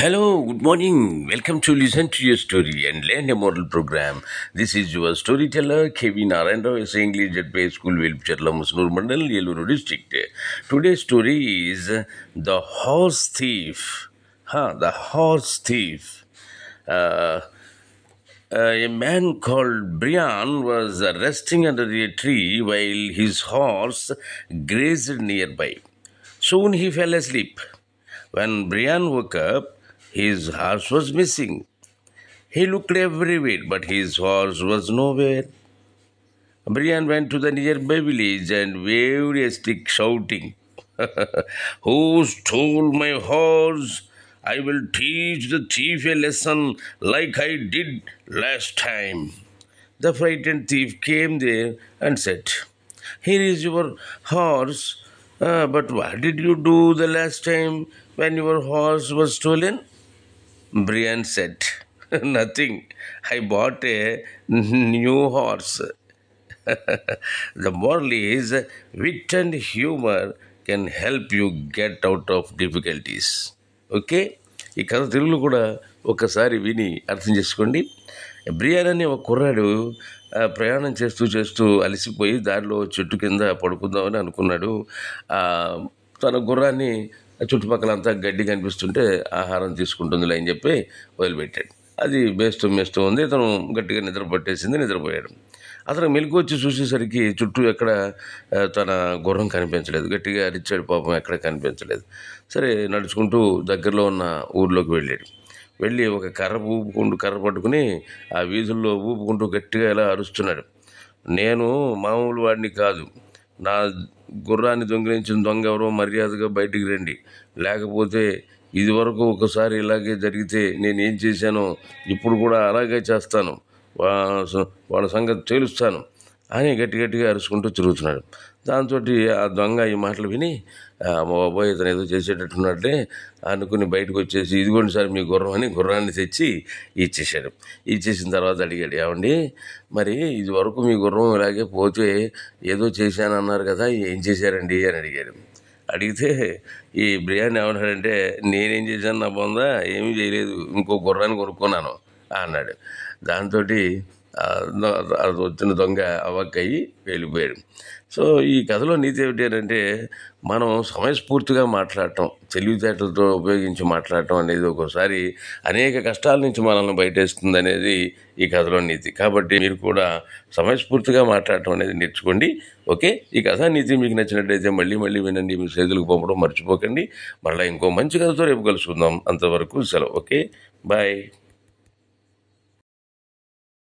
Hello, good morning. Welcome to Listen to Your Story and Learn a Model program. This is your storyteller, Kevin Narendra, English at Bay School, Vilpchatla, Musnur Mandal, Yellow District. Today's story is The Horse Thief. The Horse Thief. Uh, a man called Brian was resting under a tree while his horse grazed nearby. Soon he fell asleep. When Brian woke up, his horse was missing. He looked everywhere, but his horse was nowhere. Brian went to the nearby village and waved a stick, shouting, "Who stole my horse? I will teach the thief a lesson like I did last time." The frightened thief came there and said, "Here is your horse. But what did you do the last time when your horse was stolen?" Brian said, "Nothing. I bought a new horse." The moral is wit and humor can help you get out of difficulties. Okay, ఈ కథ తెలుగులో కూడా ఒకసారి విని అర్థం చేసుకోండి. Brian అనే ఒక కుర్రాడు ప్రయాణం చేస్తూ చేస్తూ అలసిపోయి దారిలో చెట్టు కింద పడుకుందామని అనుకున్నాడు. తన గుర్రాన్ని చుట్టుపక్కలంతా గడ్డి కనిపిస్తుంటే ఆహారం తీసుకుంటుందిలే అని చెప్పి వదిలిపెట్టాడు. అది మేస్తూ ఉంది. తను గట్టిగా నిద్ర పట్టేసింది, నిద్రపోయాడు. అతను మెలకు వచ్చి చూసేసరికి చుట్టూ ఎక్కడ తన గుర్రం కనిపించలేదు. గట్టిగా అరిచాడు, పాపం ఎక్కడ కనిపించలేదు. సరే, నడుచుకుంటూ దగ్గరలో ఉన్న ఊర్లోకి వెళ్ళి ఒక కర్ర పట్టుకుని ఆ వీధుల్లో ఊపుకుంటూ గట్టిగా ఇలా అరుస్తున్నాడు. "నేను మామూలు వాడిని కాదు. నా గుర్రాన్ని దొంగిలించిన దొంగ ఎవరో మర్యాదగా బయటికి రండి. లేకపోతే ఇదివరకు ఒకసారి ఇలాగే జరిగితే నేనేం చేశానో ఇప్పుడు కూడా అలాగే చేస్తాను. వాళ్ళ సంగతి తేలుస్తాను" అని గట్టిగా అరుచుకుంటూ తిరుగుతున్నాడు. దాంతో ఆ దొంగ ఈ మాటలు విని, మా బాబోయ్, ఇతను ఏదో చేసేటట్టున్నట్లే అనుకుని బయటకు వచ్చేసి, "ఇదిగోండి సార్ మీ గుర్రం" అని గుర్రాన్ని తెచ్చి ఇచ్చేసాడు. ఇచ్చేసిన తర్వాత అడిగాడు, "ఏమండి, మరి ఇది వరకు మీ గుర్రం ఇలాగే పోతే ఏదో చేశానన్నారు కదా, ఏం చేశారండి" అని అడిగాడు. అడిగితే ఈ బ్రియాన్ ఏమన్నాడంటే, "నేనేం చేశాను నా బొందా, ఏమీ చేయలేదు, ఇంకో గుర్రాన్ని కొనుక్కున్నాను" అన్నాడు. దాంతో అది వచ్చిన దొంగ అవాక్కయ్యి వెళ్ళిపోయాడు. సో ఈ కథలో నీతి ఏమిటి అంటే, మనం సమయస్ఫూర్తిగా మాట్లాడటం, తెలివితేటలతో ఉపయోగించి మాట్లాడటం అనేది ఒక్కోసారి అనేక కష్టాల నుంచి మనల్ని బయటేస్తుంది అనేది ఈ కథలో నీతి. కాబట్టి మీరు కూడా సమయస్ఫూర్తిగా మాట్లాడటం అనేది నేర్చుకోండి. ఓకే, ఈ కథా నీతి మీకు నచ్చినట్లయితే మళ్ళీ వినండి. మీ స్నేహితులకు పంపడం మర్చిపోకండి. మళ్ళీ ఇంకో మంచి కథతో రేపు కలుసుకుందాం. అంతవరకు సెలవు. Okay, bye.